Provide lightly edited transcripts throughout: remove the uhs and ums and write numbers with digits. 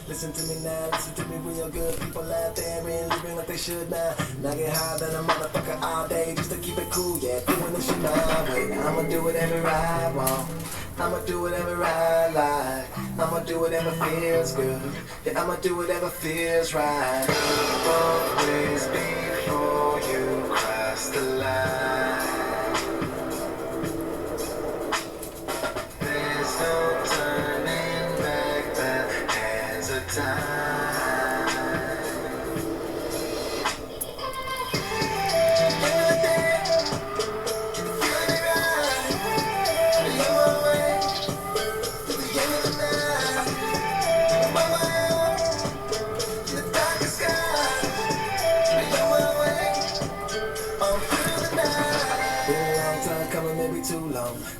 Listen to me now, listen to me real good. People out there and living like they should now. Now get higher than a motherfucker all day just to keep it cool, yeah. Doing this shit my way. I'ma do whatever I want. I'ma do whatever I like. I'ma do whatever feels good. Yeah, I'ma do whatever feels right. Always before you cross the line. There's no turning back, the hands of time.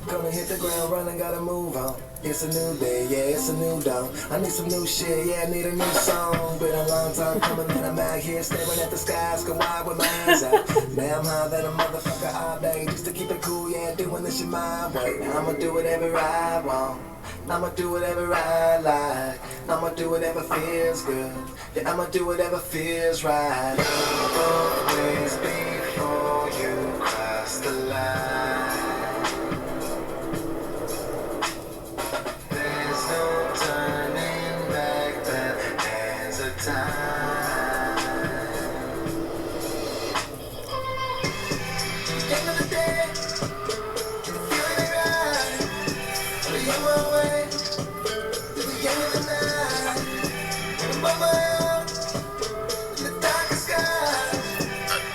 Gonna hit the ground running, gotta move on. It's a new day, yeah, it's a new dawn. I need some new shit, yeah, I need a new song. Been a long time coming, and I'm out here staring at the skies, go wide with my eyes out. Now I'm higher than a motherfucker all day, just to keep it cool, yeah, doing this shit my way. I'ma do whatever I want. I'ma do whatever I like. I'ma do whatever feels good. Yeah, I'ma do whatever feels right. Always before you cross the line.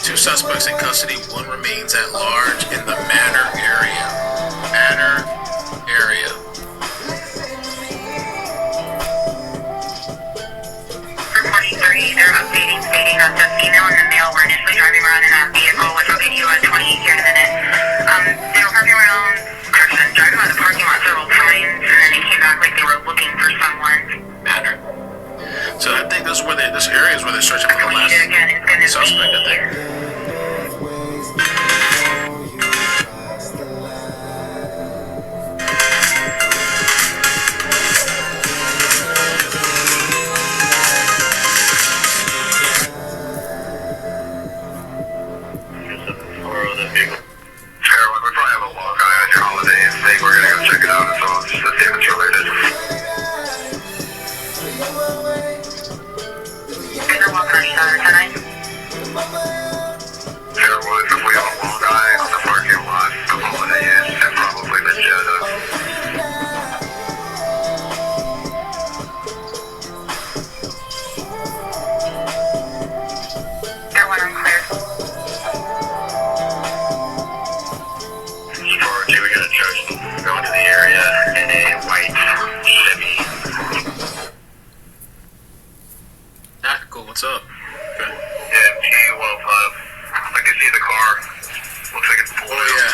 Two suspects in custody, one remains at large in the Manor area. Manor area. 44030, they're updating, stating that the female and the male were initially driving around in a vehicle, which will get you a 28 here in a minute. They were parking around, driving around the parking lot several times, and then they came back like they were looking for someone. Manor. So I think this area is where they're searching for the last suspect, I think. What's up? Okay. Yeah, T-105. I can see the car. Looks like it's full. Oh, yeah.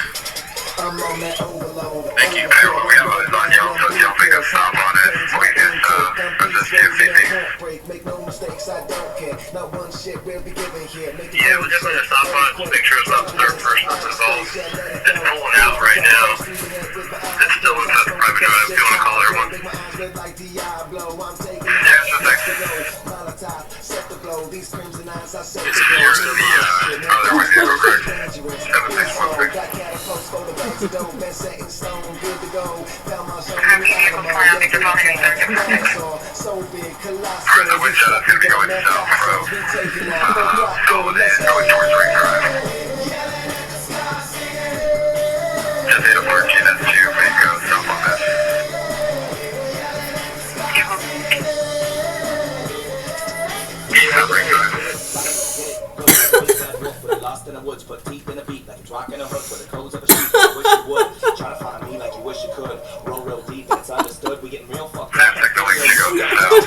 Thank you. Hey, well, we have eyes on you, so y'all make a stop on it. We just, resist TFCD. Make no mistakes, I don't care. Not one shit will be given here. Yeah, we'll just put a stop on it. Make sure it's not the third person involved. It's pulling out right now. It still looks like a private drive. Do you want to call everyone? Yeah, it's just These crimson eyes, I say it's near to the other way to go, correct? 7616. Alright, the wind shot is going to be going south from going towards Ring Drive. Just 814, that's 2, please go south on this. Ring Drive. Lost in the woods, put teeth in a beat like it's rocking a hook with the codes of a sheep. Wish you would try to find me like you wish you could. Roll real deep and it's understood. We getting real fucked up. That's the link to go south.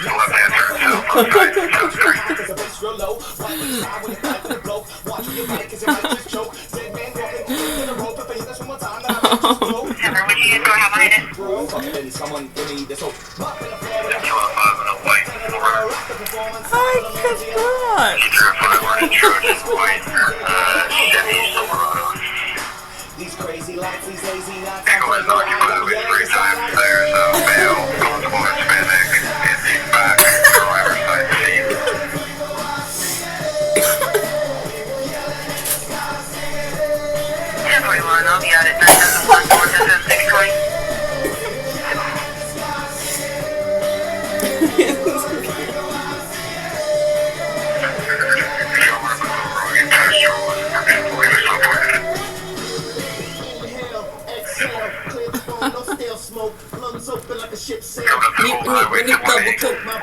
The left hand turn south on 973. Never, would you go have behind it? Someone give me this hope. I cannot. These crazy lights, these lazy nights. Echo is occupied with 3 times there, so male, constable, Hispanic. When you double cook my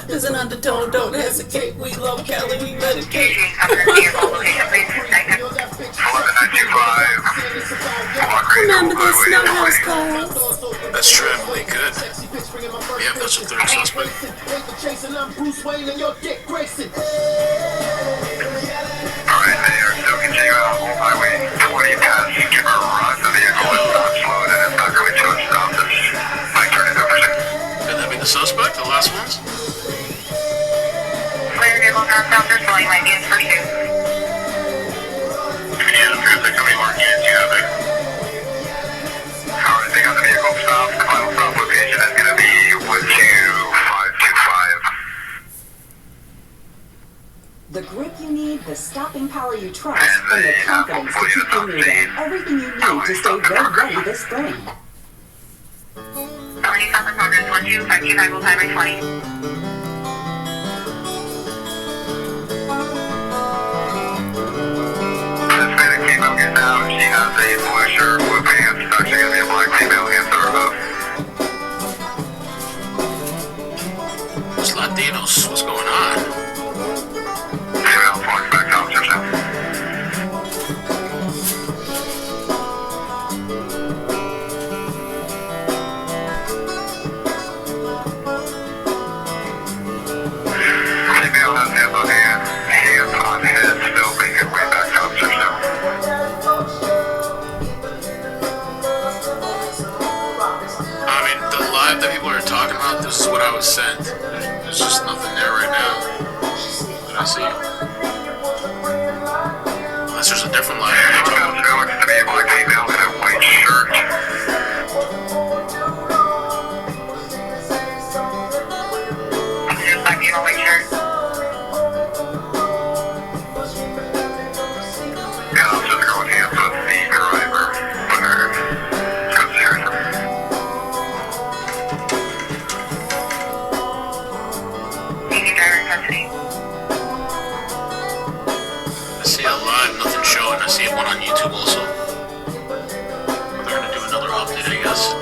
There's an undertone, don't hesitate. We low calorie, we medicate. Remember the snow house calls. That's trembling good. Yeah, that's your third suspect. Alright, they are still continuing on Old Highway 20 past Skipper Run. The vehicle is not slowed and it's not going to a stop. Mike, turn it over, sir. Could that be the suspect, the last ones? Clear vehicle northbound, this volume might be in pursuit. Yeah, the traffic, how many more units you have there? Alright, they got the vehicle stopped. The final stop location is going to be 12525. The grip you need, the stopping power you trust, and the confidence to keep you moving. Everything you need to stay ready this spring. 70 South Progress 12525 Old Highway 20. This Hispanic female gets out. She has a blue shirt, blue pants. It's actually going to be a black female, hands to her above. It's Latinos. What's going on? Female, flex back officers now. Female has hands on head, still making way back to officers now. I mean, the live that people are talking about, this is what I was sent. There's just nothing there right now that I see. Unless there's a different live that they're talking about. Looks to be a black female in a white shirt. Just like you know, white shirt. Yeah, I'm just going hands with the driver. Comes here. Taking driver in custody. I see a live, nothing showing. I see one on YouTube also. They're gonna do another update, I guess.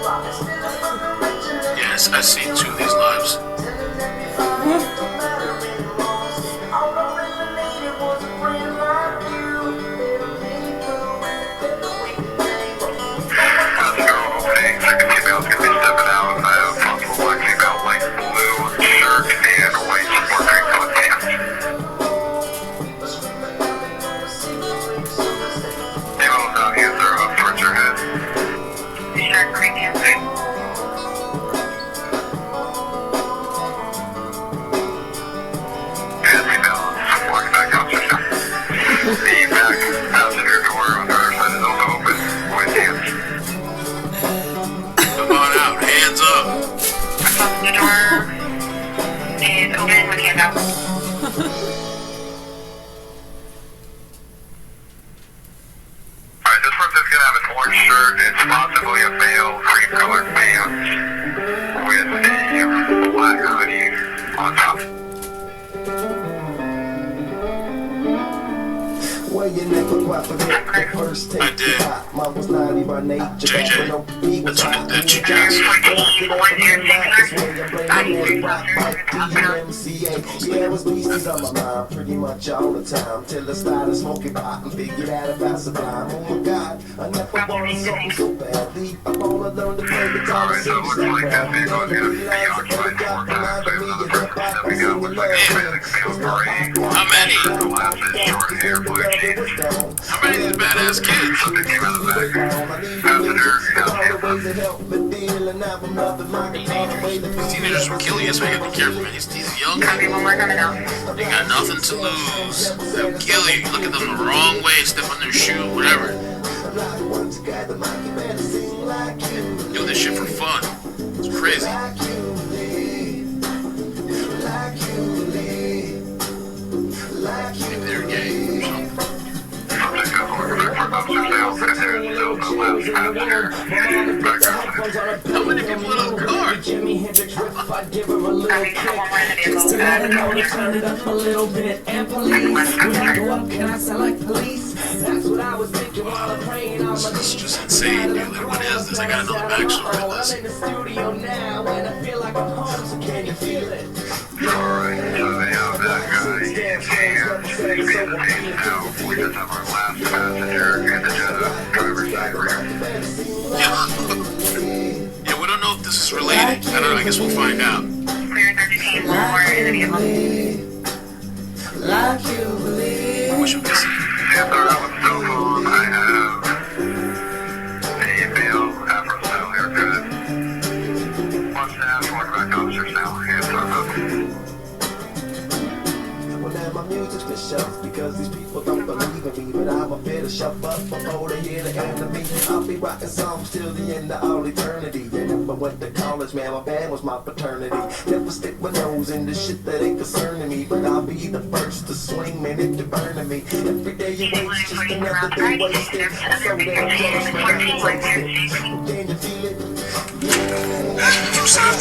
Yes, I see two of these lives. That's the girl opening. Second female's going to be stepping out. Possible black female, light blue shirt and white sport drink on pants. Female's out, hands are up towards her head. Shirt, green answer. And female, walking back out to her. The back passenger door on the other side is also open with hands. Come on out, hands up. The door is open with hand out. Alright, this person's gonna have an orange shirt and possibly a male cream colored pants with a black hoodie on top. Well, you never quite forget the first I take. did. Mom was naughty by nature. JJ, that's what it did, you guys. Yeah, it was beasties on my mind pretty much all the time. Till I started smoking pot and figured out about sublime. Oh my God, I never wanted something so badly. I wanna learn to play guitar and Alright, so it looks like that vehicle is gonna be occupied 4 times. So another person stepping out looks like a Hispanic male gray. How many? Glasses, short hair, blue jeans. How many of these badass kids? Something came out of the back. Passenger, hands These teenagers will kill you, so you gotta be careful, man. These young Copy, one more coming out. they got nothing to lose. They'll kill you. You look at them the wrong way, step on their shoe, whatever. Do this shit for fun. It's crazy. last passenger. Background. How many people in a car? Just to let her know to turn it up a little bit. And police, when I go up, can I sound like police? That's what I was thinking while I'm praying on my This is just insane, dude. Like, what is this? I got another backstory of this. I'm in the studio now, and I feel like I'm home, so can you feel it? Alright, so they have that guy. He's being detained now. We just have our last passenger in the driver's side rear. Yeah, we don't know if this is related. I don't know. I guess we'll find out. Clearance are detained more in the vehicle. Like you believe. I wish I could see. And our cell phone, I have a male Afro style haircut. Mustache, quarterback officer style hair style. Well, now my music's been shelved because these people don't believe in me. But I'm a bit of shove up before they hear the end of me. I'll be writing songs till the end of all eternity. Yeah, never went to college, man, my band was my fraternity. Never stick my nose in the shit that ain't concerning me. But I'll be the first to swing, man, if you're burning me. Every day you wait, just another day wasted. So damn close, man, can you feel it? Too soft.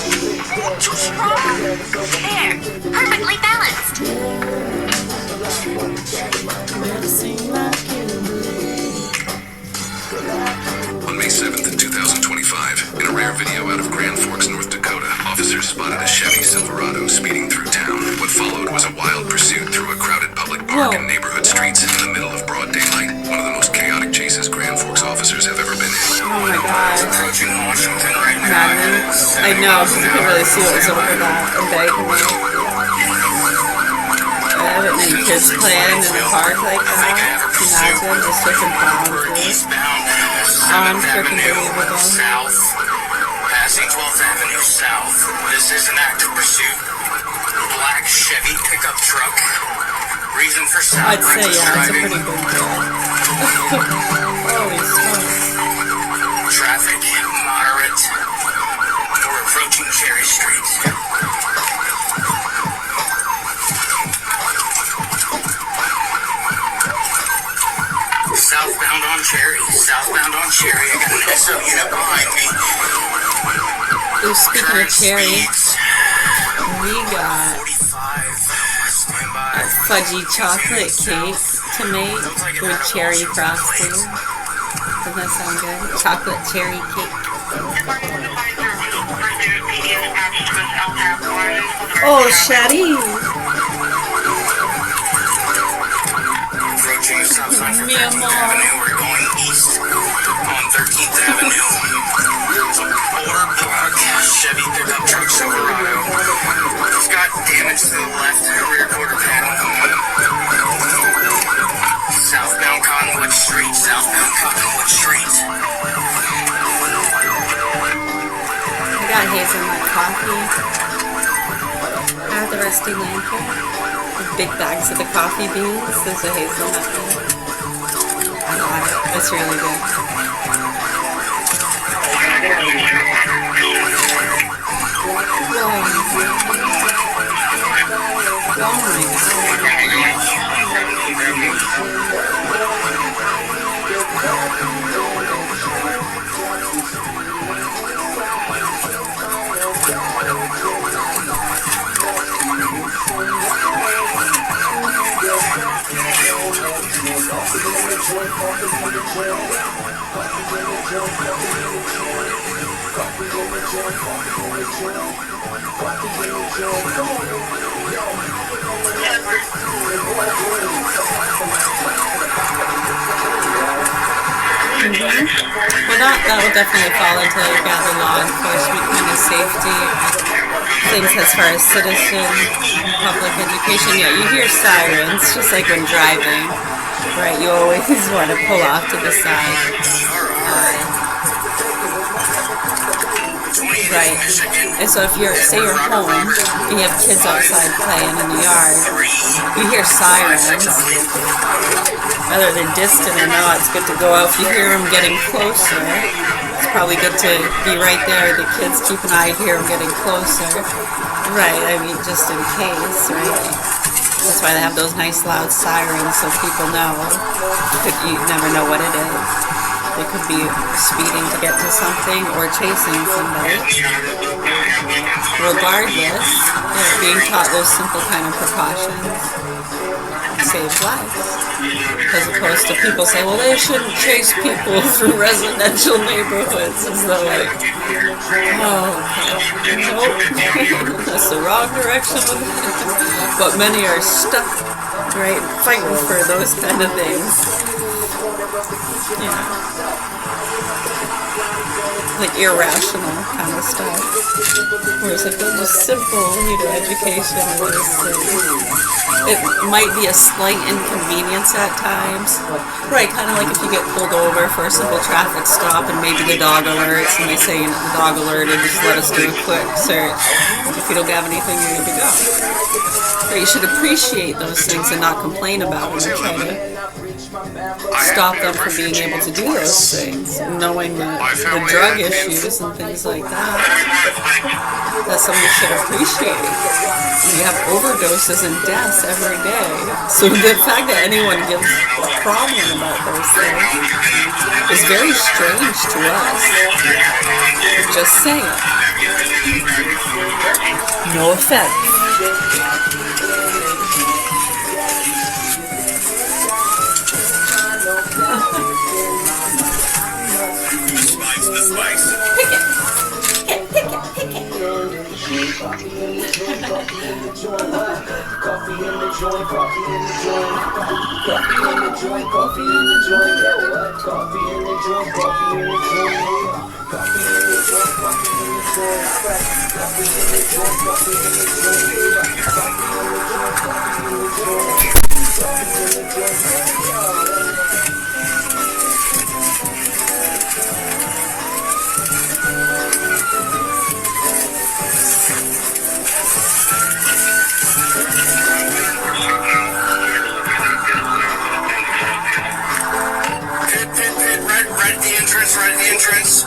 Too strong. There. Perfectly balanced. Never seen like you believe. On May 7th, 2025, in a rare video out of Grand Forks, North Dakota, officers spotted a Chevy Silverado speeding through town. What followed was a wild pursuit through a crowded public park and neighborhood streets in the middle of broad daylight. One of the most chaotic chases Grand Forks officers have ever been in. Oh my god. Approaching Washington right now. Madden. I know, because you can really see what was over that and big. I haven't many kids playing in a park like that. Imagine just switching boundaries. Unforgivable. South, passing 12th Avenue South. This is an active pursuit. Black Chevy pickup truck. Reason for south. I'd say, yeah, it's a pretty big deal. Holy smokes. Traffic moderate. We're approaching Cherry Street. Southbound on Cherry. Southbound on Cherry. I got an SO unit behind me. Ooh, speaking of cherry, we got 45. Stand a by. fudgy chocolate cake to make with cherry frosting. Doesn't that sound good? Chocolate cherry cake. Oh, Shadi! Approaching south on Mi 13th amor. Avenue. We're going east on 13th Avenue. Order black Chevy pickup truck Silverado. It's got damage to the left rear quarter panel. Southbound Cottonwood Street. Southbound Cottonwood Street. I got hazelnut coffee. I have the rusty lantern. The big bags of the coffee beans. There's a hazelnut in it. I got it. It's really good. Well, that will definitely fall into the law enforcement kind of safety things as far as citizen public education. Yeah, you hear sirens just like when driving, right? You always want to pull off to the side. Right. And so if say you're home and you have kids outside playing in the yard, you hear sirens. Rather than distant or no, it's good to go out. If you hear them getting closer, it's probably good to be right there. The kids keep an eye, hear them getting closer. Right, I mean, just in case, right? That's why they have those nice loud sirens so people know. You never know what it is. They could be speeding to get to something or chasing somebody. Regardless, they're being taught those simple kind of precautions save lives. As opposed to people say, well, they shouldn't chase people through residential neighborhoods, as though like, oh, okay, nope, that's the wrong direction. But many are stuck, right, fighting for those kind of things. Yeah. Like irrational kind of stuff. Whereas if it's just simple, education it might be a slight inconvenience at times. Right, kind of like if you get pulled over for a simple traffic stop and maybe the dog alerts and they say the dog alerted, just let us do a quick search. If you don't have anything, you're good to go. But you should appreciate those things and not complain about them and try to stop them from being able to do those things, knowing the drug issues and things like that. That's something you should appreciate. You have overdoses and deaths every day. So the fact that anyone gives a problem about those things is very strange to us. Just saying. No offense. Right at the entrance.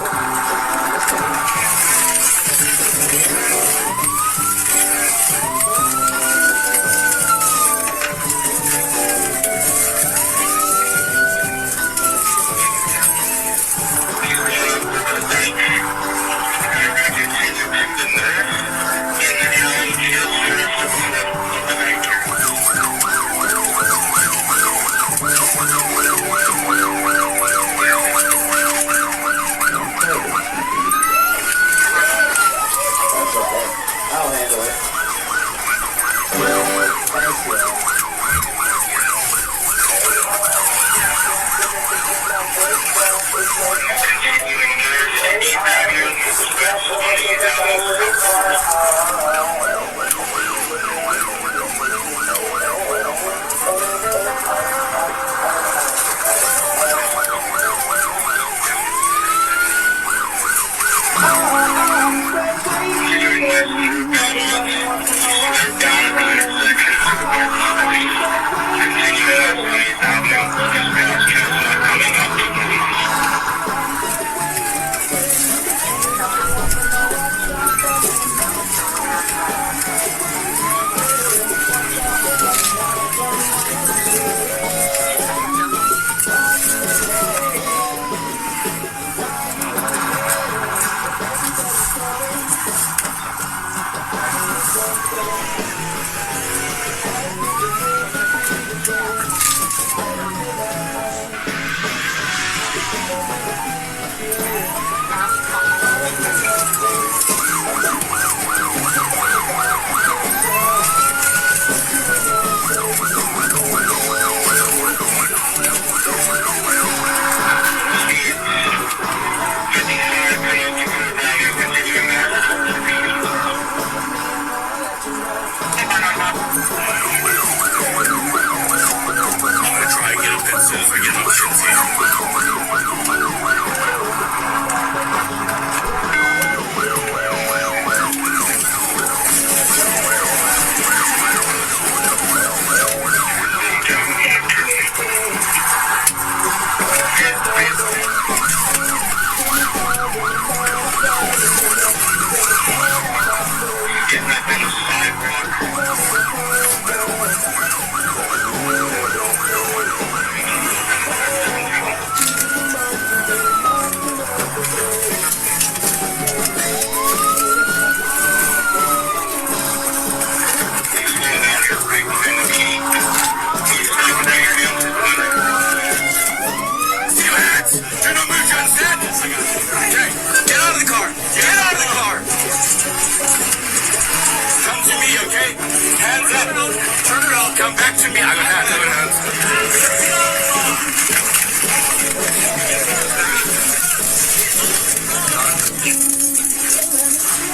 Hands up. Turn around. Come back to me. I got hands.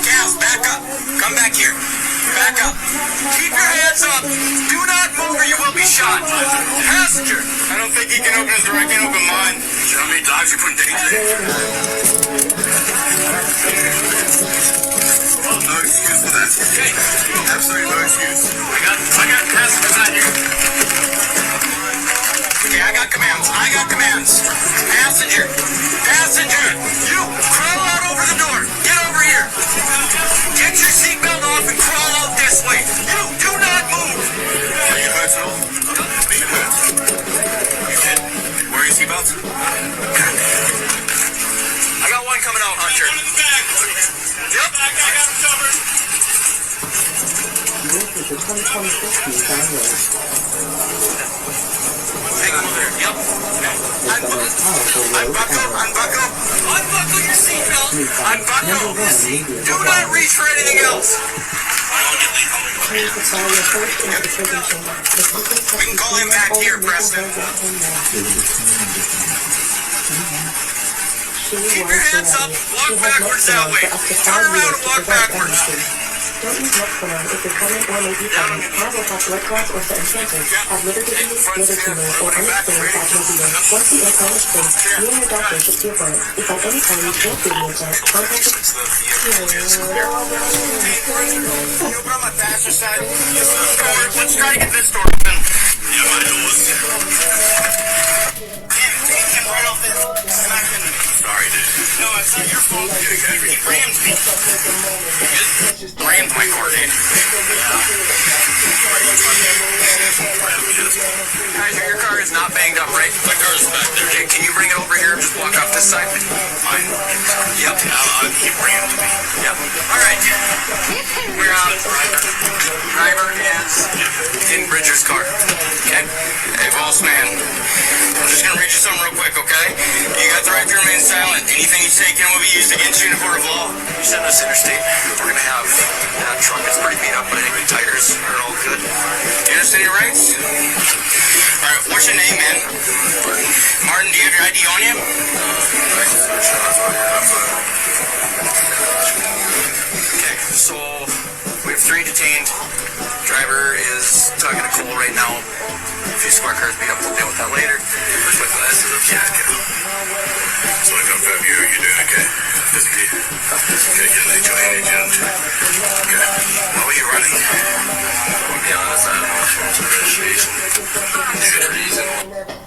Gals, back up. Come back here. Back up. Keep your hands up. Do not move or you will be shot. Passenger. I don't think he can open his door. I can't open mine. You know how many dogs you put in danger? Well, no excuse for that. Okay. Absolutely no excuse. I got passengers on you. Okay, I got commands. Passenger. You crawl out over the door. Get over here. Get your seatbelt off and crawl out this way. You do not move. Are you hurt at all? Are you hurt? You did? Wear your seatbelt? I got one coming out, Hunter. Yep. I got him covered. This is the 2026 download. Take him over there. Yep. Unbuckle your seatbelt. Unbuckle. Do not reach for anything else. Please apply your first aid prevention. We can call him back here, Preston. Keep your hands up. Walk backwards that way. Turn around and walk backwards. Don't use Metformin if you're pregnant or may be pregnant, have or have blood clots or certain cancers, have liver disease, liver tumor, or any experience that may be there. Once the implant is placed, you and your doctor should care for it. If at any time you can't do the implant, contact the... Can you open up my passenger side? Let's try to get this door open. Yeah, my door's... Damn, take him right off this. Sorry, dude. No, it's not your fault. He rammed me. Rammed my car, dude. Guys, your car is not banged up, right? My car is back there. Okay, can you bring it over here and just walk off this side? Mine? Yep. He rammed me. Yep. All right. We're out. Driver is in Bridger's car. Okay? Hey, boss man. I'm just gonna read you something real quick, okay? You got the right to remain silent. Anything you say can will be used against you in a court of law. You send us interstate. We're gonna have that truck that's pretty beat up, but I think the tires are all good. You understand your rights? Alright, what's your name, man? Martin, do you have your ID on you? Okay, so we have 3 detained. Driver is talking to Cole right now. If his squad car is beat up, we'll deal with that later. Where's my glasses? Okay, so I confirm you're doing okay? Physically? Okay, you're an HOA agent. Okay. What were you running? To be honest, I don't know. Registration. Good reason.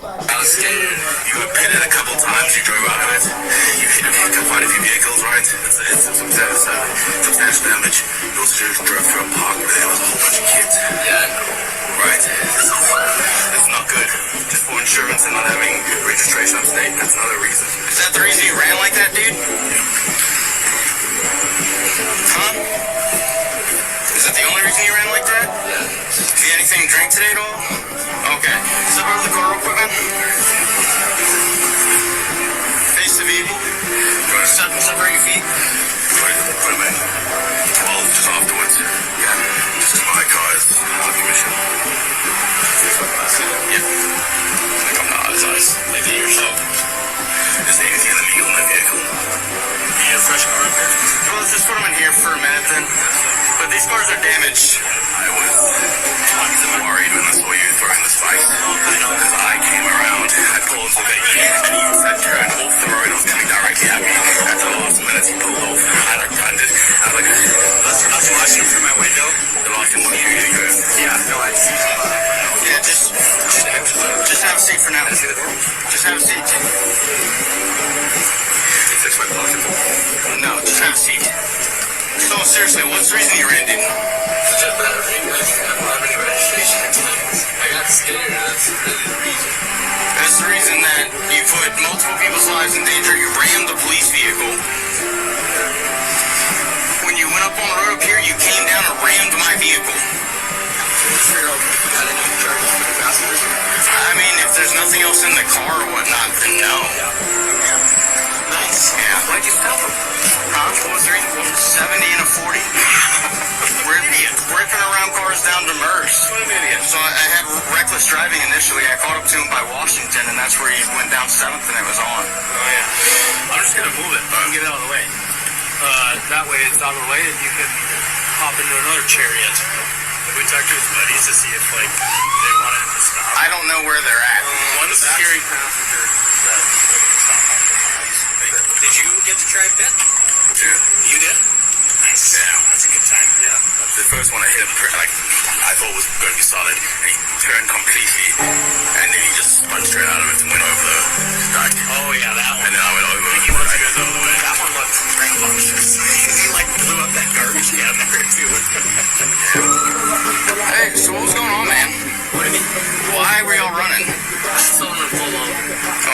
I was scared. You were pitted a couple times. You drove out of it. You hit quite a few vehicles, right? It's substantial damage. You also drove through a park where there was a whole bunch of kids. Yeah, I know. Right? It's not good. Just for insurance and not having registration on state. That's another reason. Is that the reason you ran like that, dude? Huh? Is that the only reason you ran like that? Yeah. Did you get anything to drink today at all? Okay. Step out of the car real quick, man. Face the VID. You want to separate your feet? Put them in. 12 just afterwards. Yeah. Just as my car is out of commission. Yeah. Like I'm not as nice. Like that yourself. Is there anything illegal in the vehicle? You need a fresh car up here? Well, let's just put them in here for a minute then. But these cars are damaged. I was worried when I saw you throwing the spikes. Because I came around, I pulled to the and you said turn off the road. I was coming directly at me. At the last minute, he pulled off. I turned it. I was like, I was watching through my window. The last thing you goes, yeah, no, I see. Yeah, just have a seat for now. Just have a seat. Fix my pocket. No, just have a seat. So seriously, what's the reason you ran, dude? It's just bad. I don't have any registration. I got scared. That's really the reason. That's the reason that you put multiple people's lives in danger. You rammed the police vehicle. When you went up on the road up here, you came down and rammed my vehicle. I mean, if there's nothing else in the car or whatnot, then no. Nice. Yeah. Why'd you stop him? Huh? What was the reason? 70 and a 40? Ripping around cars down to So I had reckless driving initially. I caught up to him by Washington, and that's where he went down 7th, and it was on. Oh, yeah. I'm just going to move it and get it out of the way. That way it's out of the way, and you can hop into another chariot. We talked to his buddies to see if, like, they wanted him to stop. I don't know where they're at. One securing passenger said stop. Did you get to try pit? Dude. You did? Nice. Yeah. That's a good time. Yeah. The first one I hit him, like, I thought was going to be solid, and he turned completely, and then he just spun straight out of it and went over the stack. Oh, yeah, that one. And then I went over. He wants to go the other way. That one looked rambunctious. He, like, blew up that garbage can there, too. Hey, so what's going on, man? What do you mean? Why were y'all running? Someone would pull over.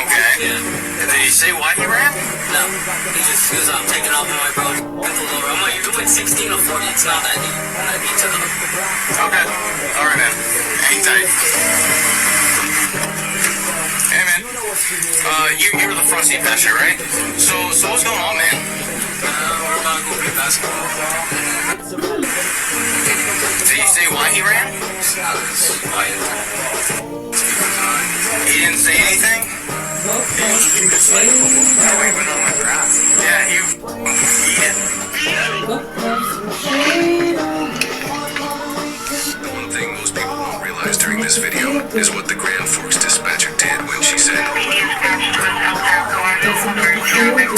Okay. Yeah. Did he say why he ran? No. He was taking off on my bro. Pulled over. I'm like, you're doing 16 or 40. It's not that deep. And then he took off. Okay. All right, man. Hang tight. Hey, man. You were the front seat passenger, right? So what's going on, man? We're about to go play basketball. Did he say why he ran? He didn't say anything? He was like, oh, he went on my grass. Yeah, he did. The one thing most people won't realize during this video is what the Grand Forks dispatcher did when she said,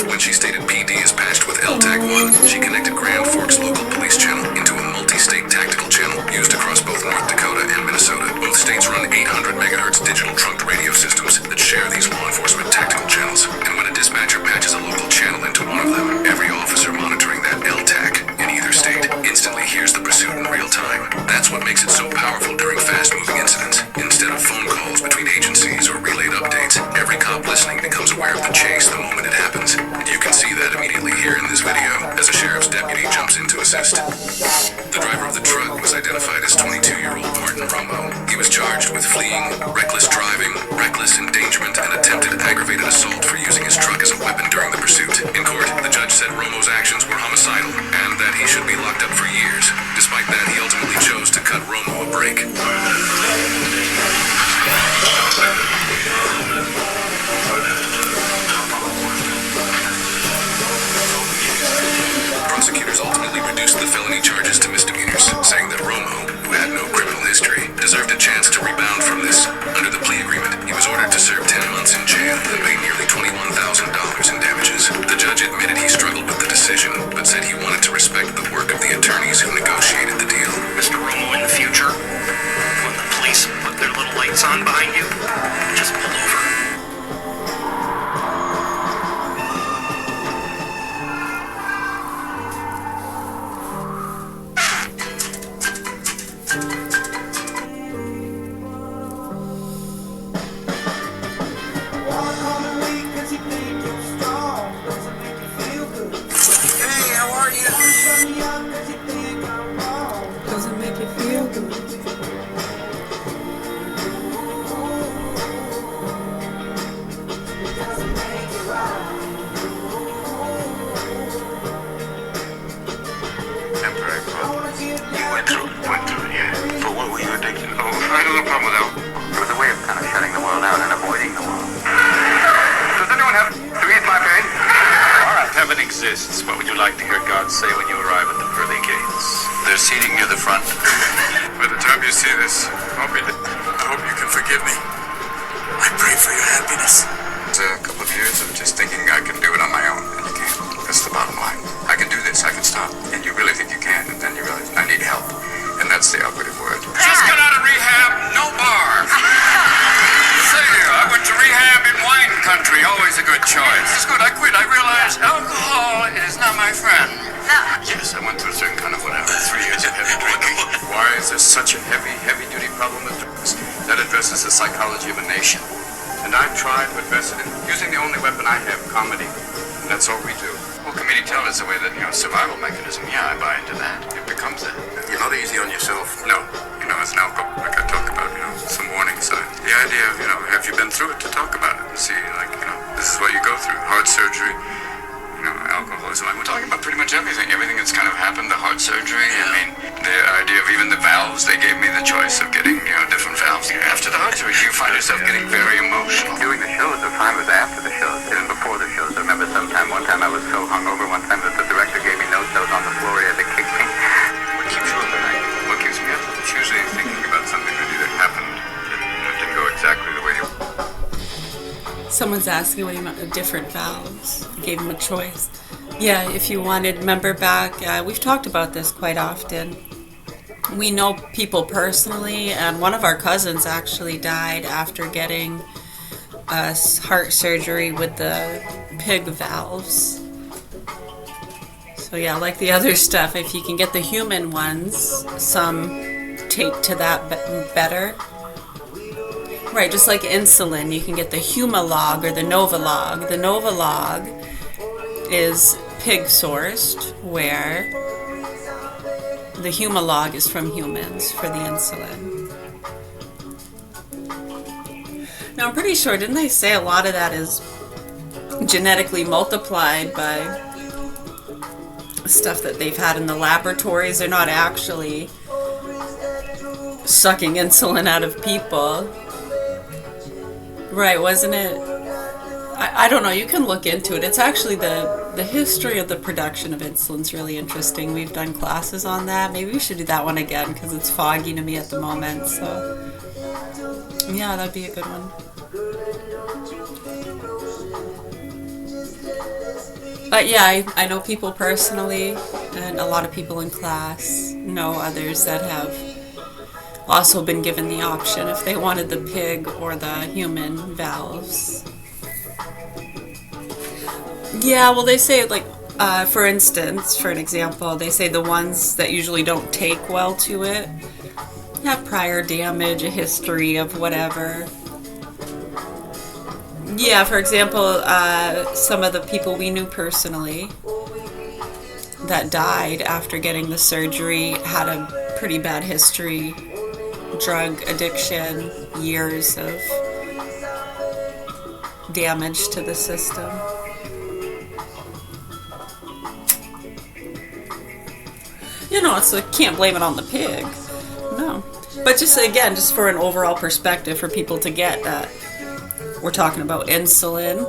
when she stated PD is patched with LTAC 1, she connected Grand Forks local police channel into a multi-state tactical channel used across both North Dakota and Minnesota. Both states run 800 megahertz digital trunked radio systems that share these law enforcement tactical channels. And when a dispatcher patches a local channel into one of them, every officer monitoring that LTAC in either state instantly hears the pursuit in real time. That's what makes it so powerful during fast-moving incidents. Instead of phone calls between agencies or relayed updates, every cop listening becomes aware of the chase the moment it happens. And you can see that immediately here in this video as a sheriff's deputy jumps in to assist. The driver of the truck was identified as 22-year-old Martin Romo. He was charged with fleeing, reckless driving, reckless endangerment, and attempted aggravated assault for using his truck as a weapon during the pursuit. In court, the judge said Romo's actions were homicidal and that he should be locked up for years. Despite that, he ultimately chose to cut Romo a break. Prosecutors ultimately reduced the felony charges to misdemeanors, saying that Romo, who had no criminal history, deserved a chance to rebound from this. Under the plea agreement, he was ordered to serve 10 months in jail and pay nearly $21,000 in damages. The judge admitted he struggled with the decision, but said he wanted to respect the work of the attorneys who negotiated the deal. Mr. Romo, in the future, when the police put their little lights on behind you, just pull over. Doesn't make you feel good. Temporary problems. You went through it, yeah. For what were you addicted to? Oh, I had no problem with alcohol. It was a way of kind of shutting the world out and avoiding the world. Does anyone have to eat my pain? All right, heaven exists. What would you like to hear God say when you arrive at the pearly gates? There's seating near the front. By the time you see this, I hope you can forgive me. I pray for your happiness. It's a couple of years of just thinking I can do it on my own, and you can't. That's the bottom line. I can do this, I can stop. And you really think you can, and then you realize I need help. And that's the operative word. Just got out of rehab, no bar. Say, I went to rehab in wine country, always a good choice. It's good, I quit. I realized alcohol is not my friend. Yes, I went through a certain kind of whatever, 3 years of heavy drinking. Why is there such a heavy-duty problem with drugs? That addresses the psychology of a nation. And I've tried to address it using the only weapon I have, comedy. And that's all we do. Well, comedic tell is the way that, survival mechanism. Yeah, I buy into that. It becomes that. You're not easy on yourself. No. As an alcoholic, I talk about, some warning signs. The idea of, have you been through it to talk about it and see, this is what you go through. Heart surgery, alcoholism. We're talking about pretty much everything that's kind of happened, the heart surgery. Yeah. I mean, the idea of even the valves, they gave me the choice of getting, found yourself getting very emotional. Doing the shows are fine, but after the shows, even before the shows. I remember one time I was so hungover one time that the director gave me notes. I was on the floor, he had to kick me. What keeps you up at night? What keeps me up? It's usually thinking about something that either happened that didn't go exactly the way you... Someone's asking what he meant with different valves. I gave him a choice. Yeah, if you wanted, remember back, we've talked about this quite often. We know people personally, and one of our cousins actually died after getting heart surgery with the pig valves. So yeah, like the other stuff, if you can get the human ones, some take to that better. Right, just like insulin, you can get the Humalog or the Novolog. The Novolog is pig sourced, where the Humalog is from humans for the insulin. Now I'm pretty sure, didn't they say a lot of that is genetically multiplied by stuff that they've had in the laboratories? They're not actually sucking insulin out of people. Right, wasn't it? I don't know, you can look into it. It's actually the history of the production of insulin's really interesting. We've done classes on that. Maybe we should do that one again because it's foggy to me at the moment. So yeah, that'd be a good one. But yeah, I know people personally, and a lot of people in class know others that have also been given the option if they wanted the pig or the human valves. Yeah, well, they say, like, for instance, for an example, they say the ones that usually don't take well to it have prior damage, a history of whatever. Yeah, for example, some of the people we knew personally that died after getting the surgery had a pretty bad history, drug addiction, years of damage to the system. You know, so can't blame it on the pig. No. But just again, just for an overall perspective for people to get that we're talking about insulin,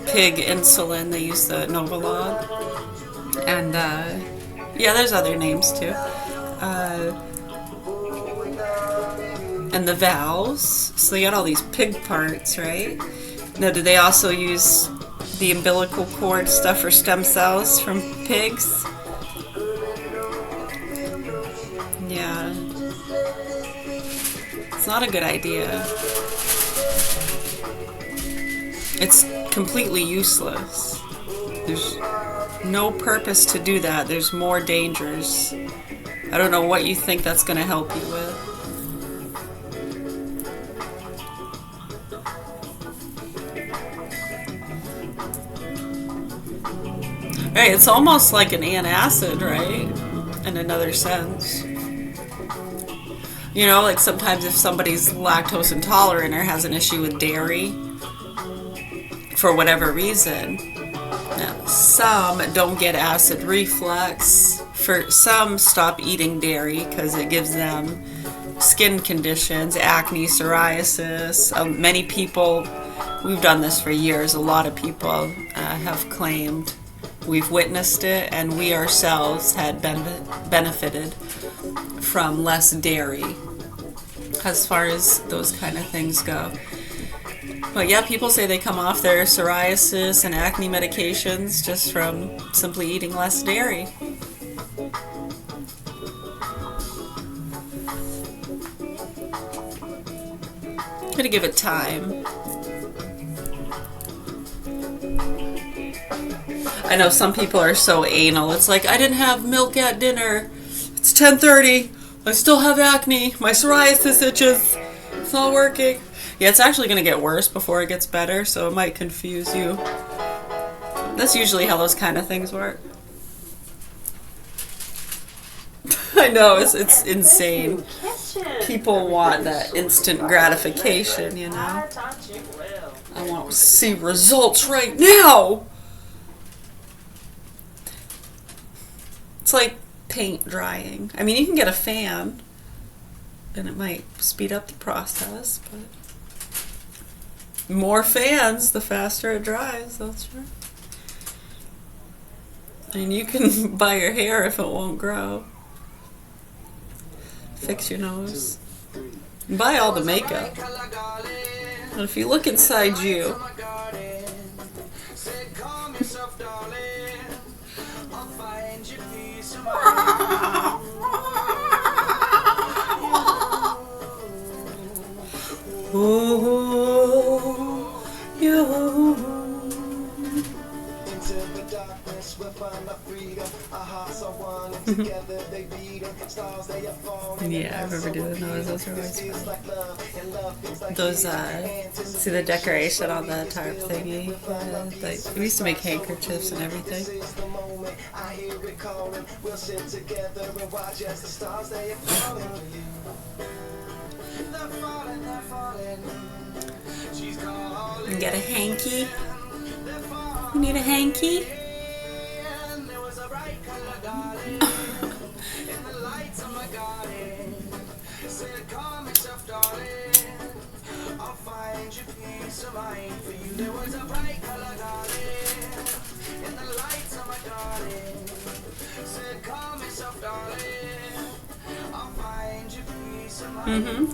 pig insulin, they use the Novolog. And yeah, there's other names too. And the valves. So they got all these pig parts, right? Now, do they also use the umbilical cord stuff for stem cells from pigs? Yeah. It's not a good idea. It's completely useless. There's no purpose to do that. There's more dangers. I don't know what you think that's going to help you with. Right, it's almost like an antacid, right? In another sense. You know, like sometimes if somebody's lactose intolerant or has an issue with dairy, for whatever reason, now, some don't get acid reflux. For some, stop eating dairy because it gives them skin conditions, acne, psoriasis. Many people, we've done this for years, a lot of people have claimed we've witnessed it, and we ourselves had benefited from less dairy as far as those kind of things go. But yeah, people say they come off their psoriasis and acne medications just from simply eating less dairy. Gotta give it time. I know some people are so anal. It's like, I didn't have milk at dinner. It's 10:30. I still have acne. My psoriasis itches. It's not working. Yeah, it's actually going to get worse before it gets better, so it might confuse you. That's usually how those kind of things work. I know, it's insane. People want that instant gratification, you know? I want to see results right now! It's like paint drying. I mean, you can get a fan, and it might speed up the process, but More fans, the faster it dries. That's right. And you can buy your hair if it won't grow. Fix your nose. Buy all the makeup. And if you look inside you, ooh, you. Yeah, I remember doing those. Those are always fun. Those, see the decoration on the tarp thingy? Like, we used to make handkerchiefs and everything. You get a hanky? You need a hanky? Mm-hmm.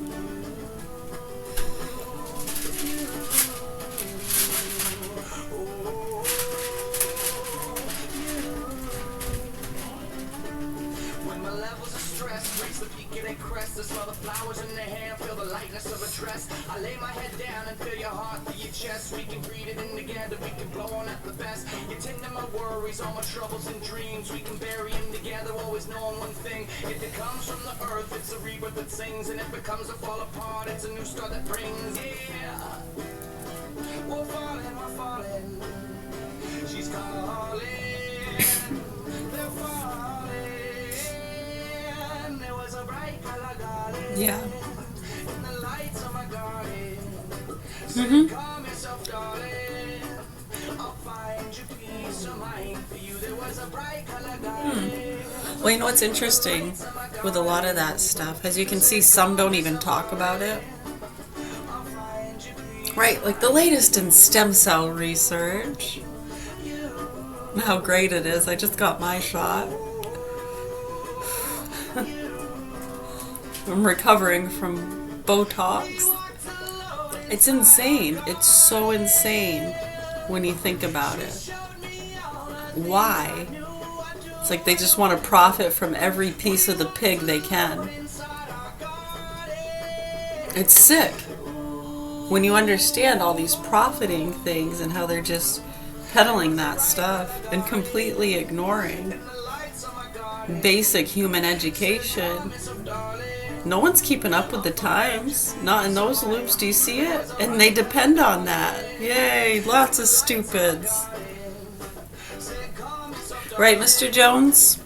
The smell of flowers in the hair, feel the lightness of a dress. I lay my head down and feel your heart through your chest. We can breathe it in together, we can blow on at the best. You tend to my worries, all my troubles and dreams. We can bury them together, always knowing one thing. If it comes from the earth, it's a rebirth that sings. And if it comes to fall apart, it's a new start that brings. Yeah, we're falling. She's calling, they're falling. There was a bright color garden. Yeah. In the lights of my garden. Mm-hmm. Call myself darling. I'll find you peace of mind for you. There was a bright color garden. Well, you know what's interesting with a lot of that stuff? As you can see, some don't even talk about it. Right, like the latest in stem cell research. And how great it is. I just got my shot. I'm recovering from Botox. It's insane. It's so insane when you think about it. Why? It's like they just want to profit from every piece of the pig they can. It's sick when you understand all these profiting things and how they're just peddling that stuff and completely ignoring basic human education. No one's keeping up with the times. Not in those loops. Do you see it? And they depend on that. Yay, lots of stupids. Right, Mr. Jones?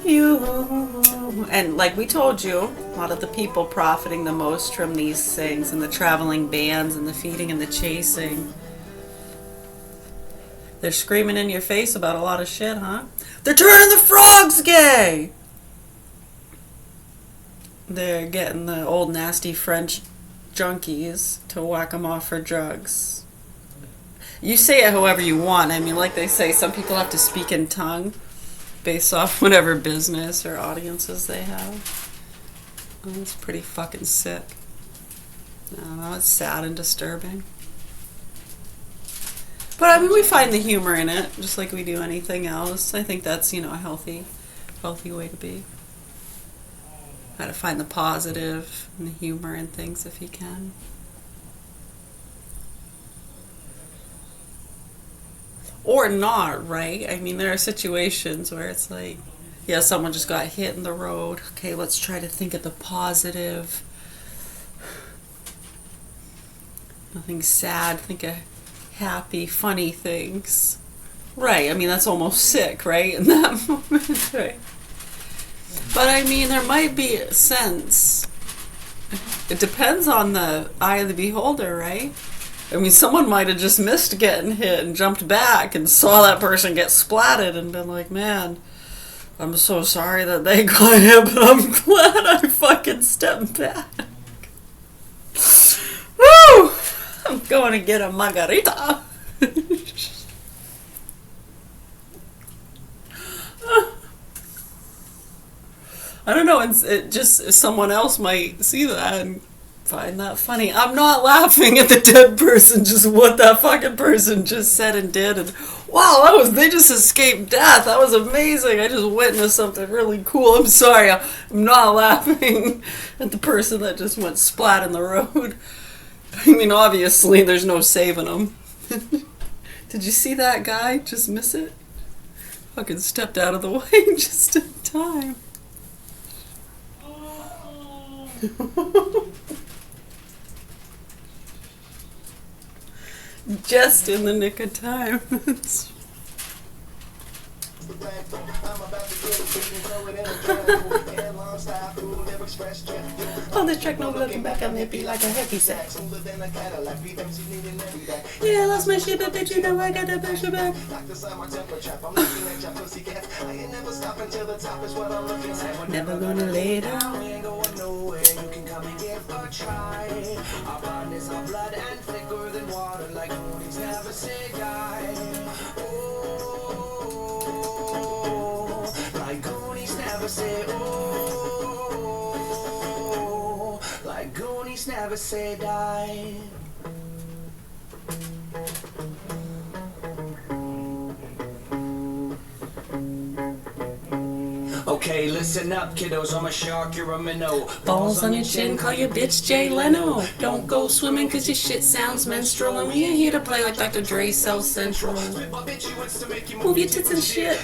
You. And like we told you, a lot of the people profiting the most from these things and the traveling bands and the feeding and the chasing. They're screaming in your face about a lot of shit, huh? They're turning the frogs gay! They're getting the old nasty French junkies to whack them off for drugs. You say it however you want. I mean, like they say, some people have to speak in tongue based off whatever business or audiences they have. Oh, it's pretty fucking sick. I don't know, it's sad and disturbing. But I mean, we find the humor in it, just like we do anything else. I think that's, you know, a healthy way to be. Try to find the positive and the humor in things if you can. Or not, right? I mean, there are situations where it's like, yeah, someone just got hit in the road. Okay, let's try to think of the positive. Nothing sad. Think of happy, funny things. Right, I mean, that's almost sick, right? In that moment, right? But I mean, there might be a sense. It depends on the eye of the beholder, right? I mean, someone might have just missed getting hit and jumped back and saw that person get splatted and been like, man, I'm so sorry that they got hit, but I'm glad I fucking stepped back. Woo! I'm going to get a margarita. I don't know, it just, someone else might see that and find that funny. I'm not laughing at the dead person, just what that fucking person just said and did, and wow, they just escaped death. That was amazing. I just witnessed something really cool. I'm sorry, I'm not laughing at the person that just went splat in the road. I mean, obviously, there's no saving him. Did you see that guy just miss it? Fucking stepped out of the way just in time. Just in the nick of time. On this track, no looking back, I'm hippie like a heavy sack. Yeah, I lost my shit, but bitch, you know I got to push it back. Never gonna lay down. You can come and give a try. Our bond is our blood and thicker than water, like movies never say die. Oh, like Goonies never say oh, like Goonies never say die. Okay, listen up, kiddos. I'm a shark, you're a minnow. Balls on your chin, call your bitch Jay Leno. Don't go swimming cause your shit sounds menstrual. And we ain't here to play like Dr. Dre South Central. Move your tits and shit.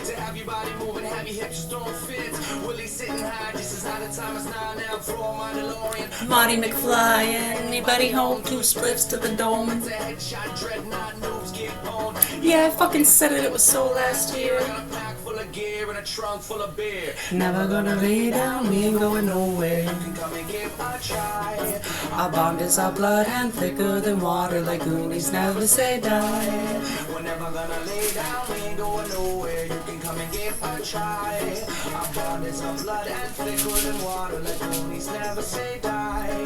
Marty McFly, anybody home? 2 spliffs to the dome. Yeah, I fucking said it was so last year. Gear and a trunk full of beer. Never gonna lay down, we ain't going nowhere. You can come and give a try. Our bond is our blood and thicker than water, like Goonies never say die. We're never gonna lay down, we ain't going nowhere. You can come and give a try. Our bond is our blood and thicker than water, like Goonies never say die.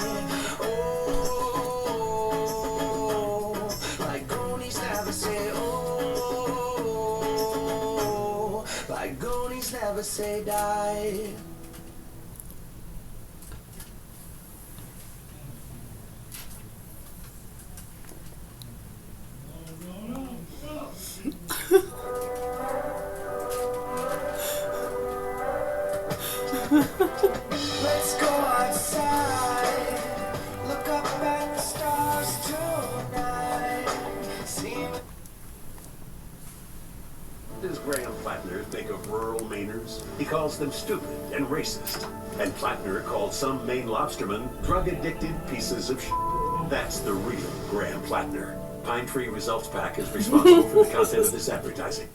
Oh, like Goonies never say oh. Like Goonies never say die. Let's go outside, look up at the stars tonight. See me. Does Graham Plattner think of rural Mainers? He calls them stupid and racist. And Plattner called some Maine lobstermen drug-addicted pieces of shit. That's the real Graham Plattner. Pine Tree Results Pack is responsible for the content of this advertising.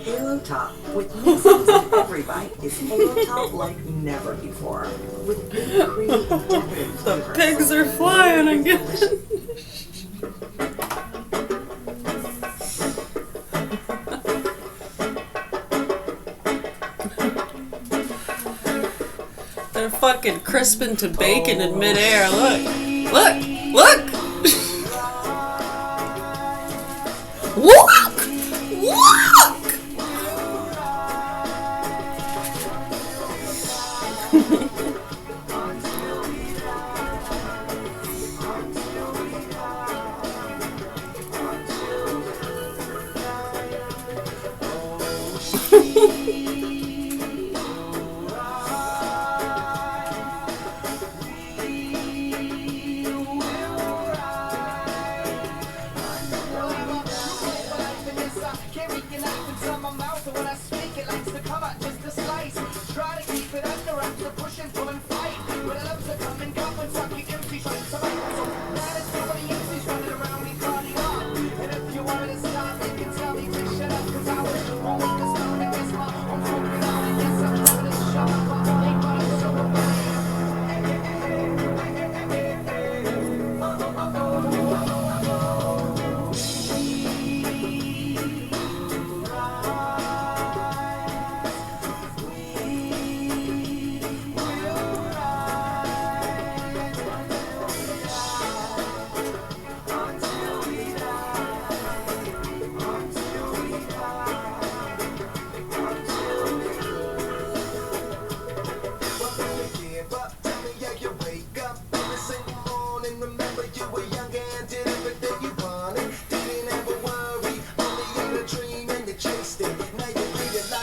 Halo Top, with pieces in every bite, is Halo Top like never before. With big cream and decadent The pigs are flying again. They're fucking crisping to bacon in midair. Look. Look. Look. Walk. Walk.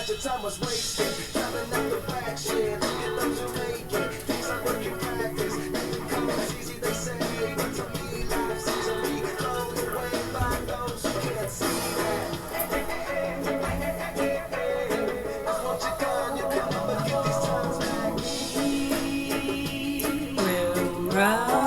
that your time was wasted. Driving out the back shit. Look at those who make it. Things I work in practice. Nothing comes easy, they say. But to me, life's easily blown away by those who can't see that. Cause once you're gone, you can never get these times back. Will rise.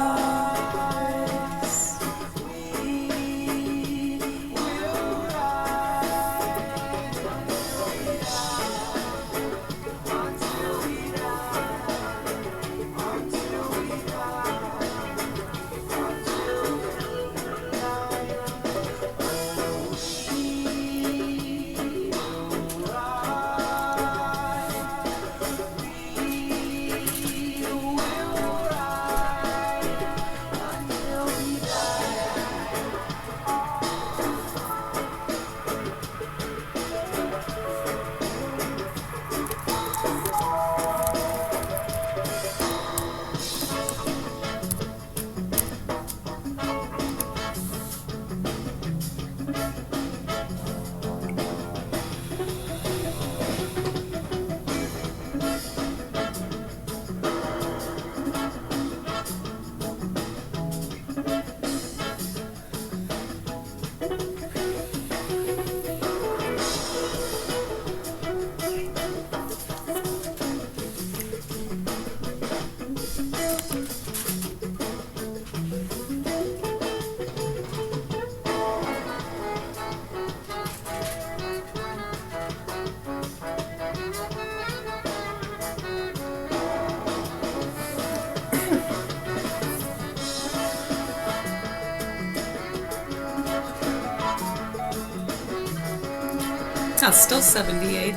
Oh, still 78.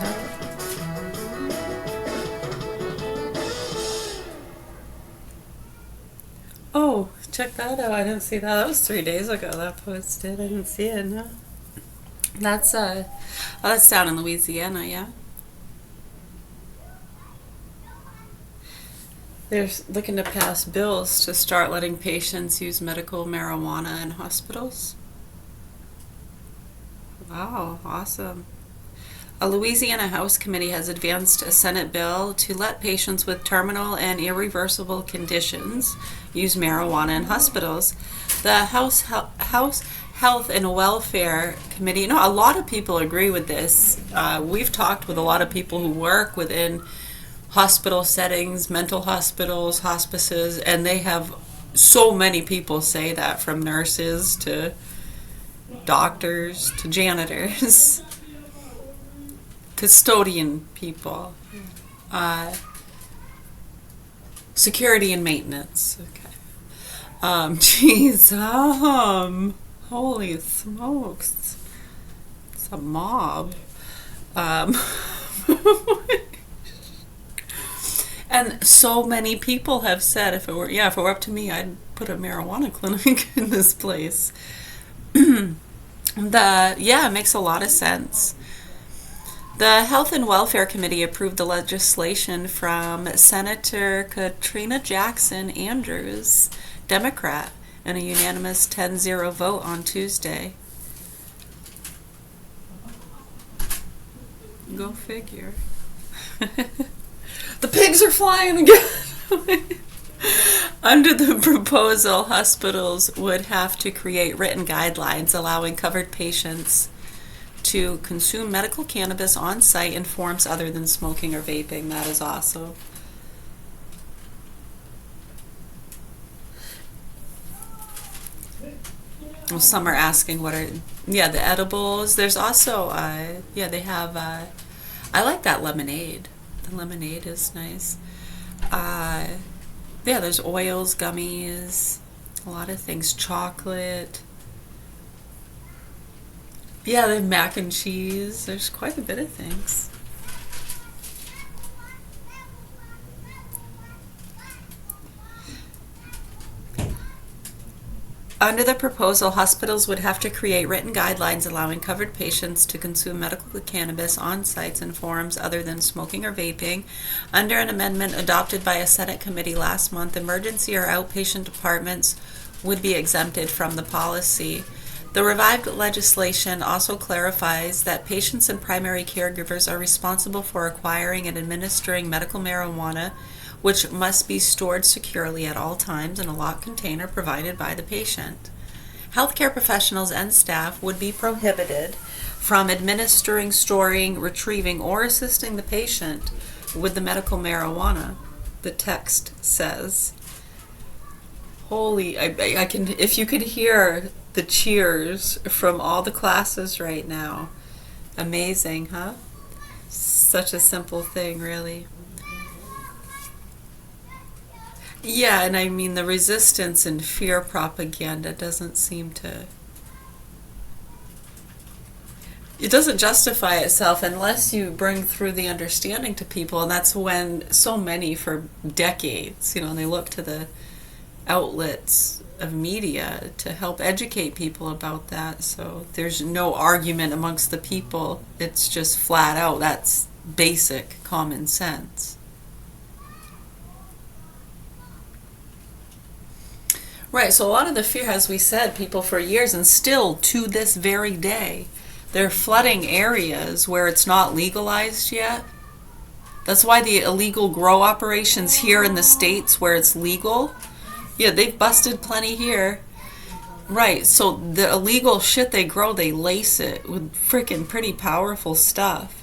Oh, check that out. I didn't see that. That was 3 days ago that posted. I didn't see it, no. That's that's down in Louisiana, yeah. They're looking to pass bills to start letting patients use medical marijuana in hospitals. Wow, awesome. A Louisiana House committee has advanced a Senate bill to let patients with terminal and irreversible conditions use marijuana in hospitals. The House Health and Welfare Committee, a lot of people agree with this. We've talked with a lot of people who work within hospital settings, mental hospitals, hospices, and they have so many people say that, from nurses to doctors to janitors. Custodian people, security and maintenance. Okay. Holy smokes, it's a mob. And so many people have said, if it were up to me, I'd put a marijuana clinic in this place. It makes a lot of sense. The Health and Welfare Committee approved the legislation from Senator Katrina Jackson Andrews, Democrat, in a unanimous 10-0 vote on Tuesday. Go figure. The pigs are flying again. Under the proposal, hospitals would have to create written guidelines allowing covered patients to consume medical cannabis on site in forms other than smoking or vaping. That is awesome. Well, some are asking what are the edibles. There's also they have I like that lemonade. The lemonade is nice. There's oils, gummies, a lot of things, chocolate. Yeah, they have mac and cheese. There's quite a bit of things. Under the proposal, hospitals would have to create written guidelines allowing covered patients to consume medical cannabis on sites in forms other than smoking or vaping. Under an amendment adopted by a Senate committee last month, emergency or outpatient departments would be exempted from the policy. The revived legislation also clarifies that patients and primary caregivers are responsible for acquiring and administering medical marijuana, which must be stored securely at all times in a locked container provided by the patient. Healthcare professionals and staff would be prohibited from administering, storing, retrieving, or assisting the patient with the medical marijuana, the text says. Holy, I can, if you could hear the cheers from all the classes right now. Amazing, huh? Such a simple thing, really. Yeah, and I mean, the resistance and fear propaganda doesn't seem to... It doesn't justify itself unless you bring through the understanding to people, and that's when so many for decades, you know, they look to the outlets of media to help educate people about that. So there's no argument amongst the people. It's just flat out, that's basic common sense. Right, so a lot of the fear, as we said, people for years, and still to this very day, they're flooding areas where it's not legalized yet. That's why the illegal grow operations here in the States where it's legal, yeah, they've busted plenty here. Right, so the illegal shit they grow, they lace it with freaking pretty powerful stuff.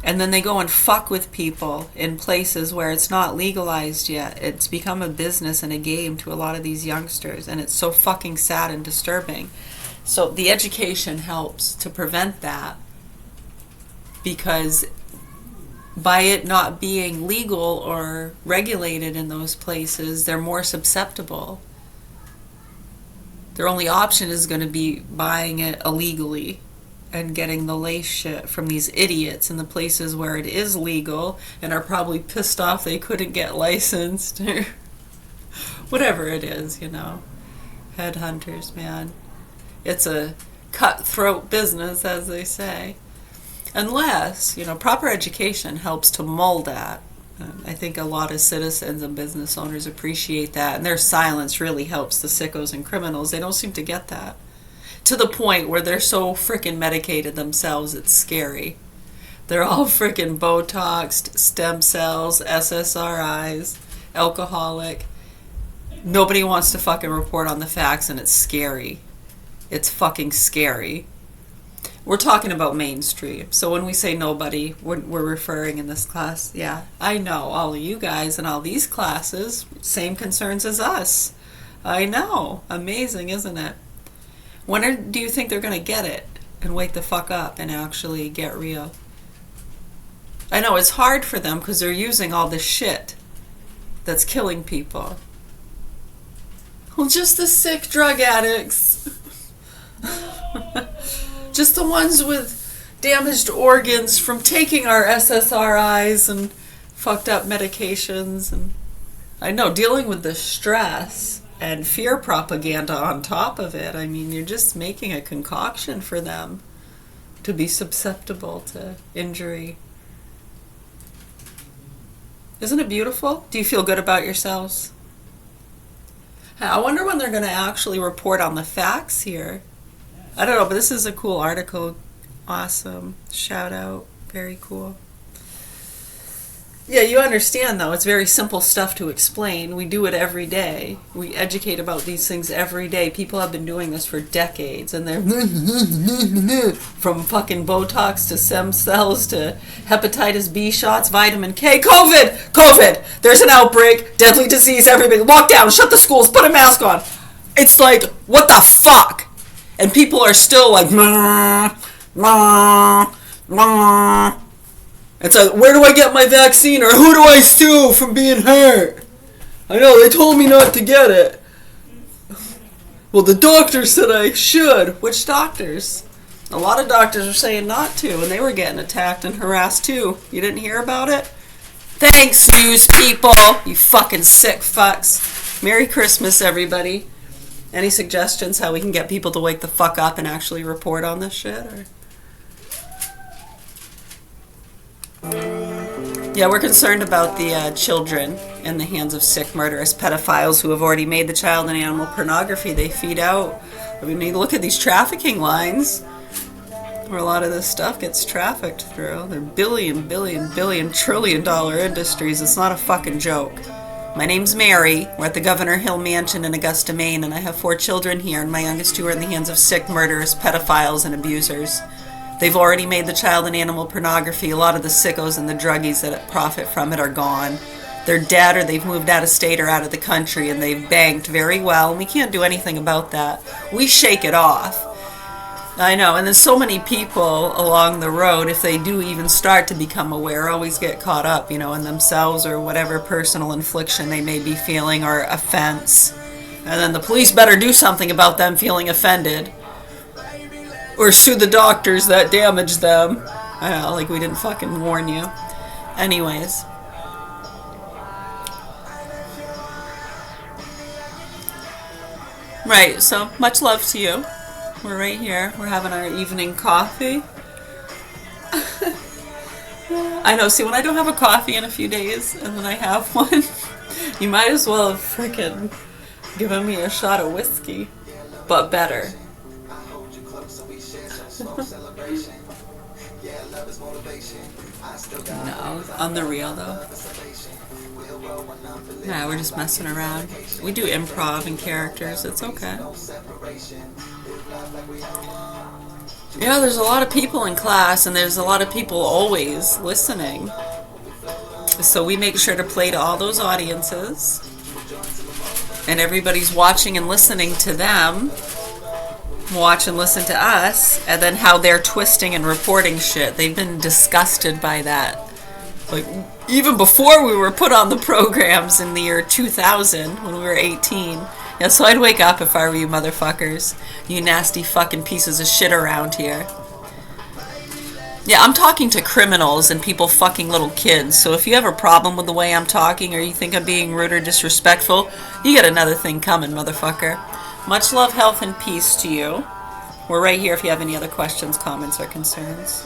And then they go and fuck with people in places where it's not legalized yet. It's become a business and a game to a lot of these youngsters, and it's so fucking sad and disturbing. So the education helps to prevent that, because by it not being legal or regulated in those places, they're more susceptible. Their only option is going to be buying it illegally and getting the lace shit from these idiots in the places where it is legal and are probably pissed off they couldn't get licensed or whatever it is, you know. Headhunters, man. It's a cutthroat business, as they say. Unless, you know, proper education helps to mold that. I think a lot of citizens and business owners appreciate that, and their silence really helps the sickos and criminals. They don't seem to get that. To the point where they're so freaking medicated themselves, it's scary. They're all freaking Botoxed, stem cells, SSRIs, alcoholic. Nobody wants to fucking report on the facts, and it's scary. It's fucking scary. We're talking about mainstream. So when we say nobody, we're referring in this class. Yeah, I know all of you guys in all these classes, same concerns as us. I know. Amazing, isn't it? When do you think they're going to get it and wake the fuck up and actually get real? I know it's hard for them because they're using all this shit that's killing people. Well, just the sick drug addicts. Just the ones with damaged organs from taking our SSRIs and fucked up medications. And I know, dealing with the stress and fear propaganda on top of it, I mean, you're just making a concoction for them to be susceptible to injury. Isn't it beautiful? Do you feel good about yourselves? I wonder when they're going to actually report on the facts here. I don't know, but this is a cool article. Awesome. Shout out. Very cool. Yeah, you understand, though. It's very simple stuff to explain. We do it every day. We educate about these things every day. People have been doing this for decades, and they're from fucking Botox to stem cells to hepatitis B shots, vitamin K, COVID! There's an outbreak, deadly disease, everybody, lock down, shut the schools, put a mask on. It's like, what the fuck? And people are still like, it's like, where do I get my vaccine? Or who do I sue from being hurt? I know, they told me not to get it. Well, the doctor said I should. Which doctors? A lot of doctors are saying not to, and they were getting attacked and harassed too. You didn't hear about it? Thanks, news people, you fucking sick fucks. Merry Christmas, everybody. Any suggestions how we can get people to wake the fuck up and actually report on this shit? Or? Yeah, we're concerned about the children in the hands of sick, murderous pedophiles who have already made the child an animal pornography they feed out. mean, you look at these trafficking lines where a lot of this stuff gets trafficked through. They're billion, trillion-dollar industries. It's not a fucking joke. My name's Mary. We're at the Governor Hill Mansion in Augusta, Maine, and I have 4 children here, and my youngest 2 are in the hands of sick murderers, pedophiles, and abusers. They've already made the child and animal pornography. A lot of the sickos and the druggies that profit from it are gone. They're dead, or they've moved out of state or out of the country, and they've banked very well, and we can't do anything about that. We shake it off. I know, and there's so many people along the road, if they do even start to become aware, always get caught up, in themselves or whatever personal infliction they may be feeling or offense. And then the police better do something about them feeling offended. Or sue the doctors that damaged them. I know, like we didn't fucking warn you. Anyways. Right, so much love to you. We're right here. We're having our evening coffee. I know, see, when I don't have a coffee in a few days, and then I have one, you might as well have frickin' given me a shot of whiskey. But better. No, on the real though. Yeah, we're just messing around. We do improv and characters. It's okay. Yeah, there's a lot of people in class, and there's a lot of people always listening. So we make sure to play to all those audiences. And everybody's watching and listening to them. Watch and listen to us. And then how they're twisting and reporting shit. They've been disgusted by that. Like, even before we were put on the programs in the year 2000, when we were 18. Yeah, so I'd wake up if I were you motherfuckers. You nasty fucking pieces of shit around here. Yeah, I'm talking to criminals and people fucking little kids. So if you have a problem with the way I'm talking, or you think I'm being rude or disrespectful, you got another thing coming, motherfucker. Much love, health, and peace to you. We're right here if you have any other questions, comments, or concerns.